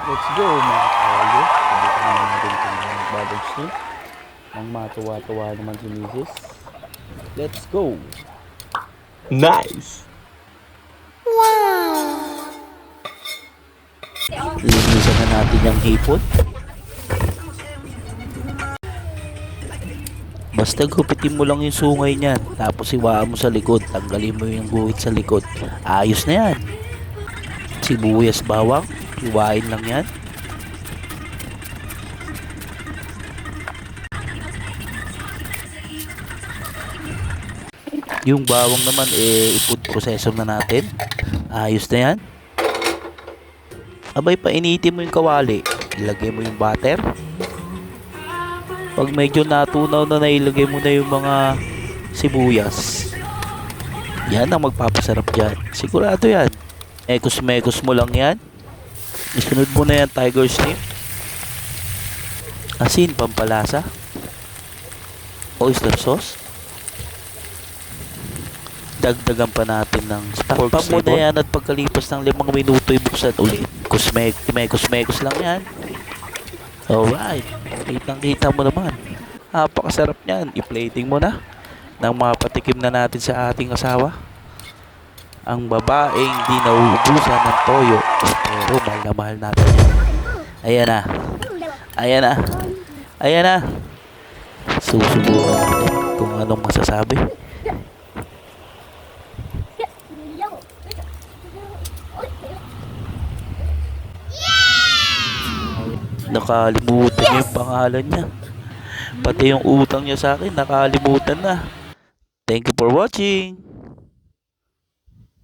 Let's go mga kawayo. Subukan naman natin kung mag-badage team. Nang matuwa-tuwa naman si Mrs. Let's go! Nice! Linisan na natin yung hipon. Basta gupitin mo lang yung sungay niyan. Tapos iwaan mo sa likod. Tanggalin mo yung guhit sa likod. Ayos na yan. Sibuyas, bawang. Iwain lang yan. Yung bawang naman i-food processor na natin. Ayos na yan. Abay, painitin mo yung kawali. Ilagay mo yung butter. Pag medyo natunaw na, nailagay mo na yung mga sibuyas. Yan ang magpapasarap dyan. Sigurado yan. Mekos-mekos mo lang yan. Isunod mo na yan, tiger shrimp. Asin, pampalasa. Oyster sauce. Dagdagan pa natin ng pork sable. Takpan mo na yan at pagkalipas ng 5 minuto ibuksan ulit. Mekos-mekos lang yan. Alright. Kitang-kita mo naman. Napakasarap niyan. I-plating mo na. Nang mapatikim na natin sa ating asawa. Ang babaeng di nauubusan ng toyo. Pero mahal na mahal natin yan. Ayan na. Ayan na. Ayan na. Susubukan natin kung anong masasabi. Nakalimutan niya yung pangalan niya. Pati yung utang niya sa akin, nakalimutan na. Thank you for watching.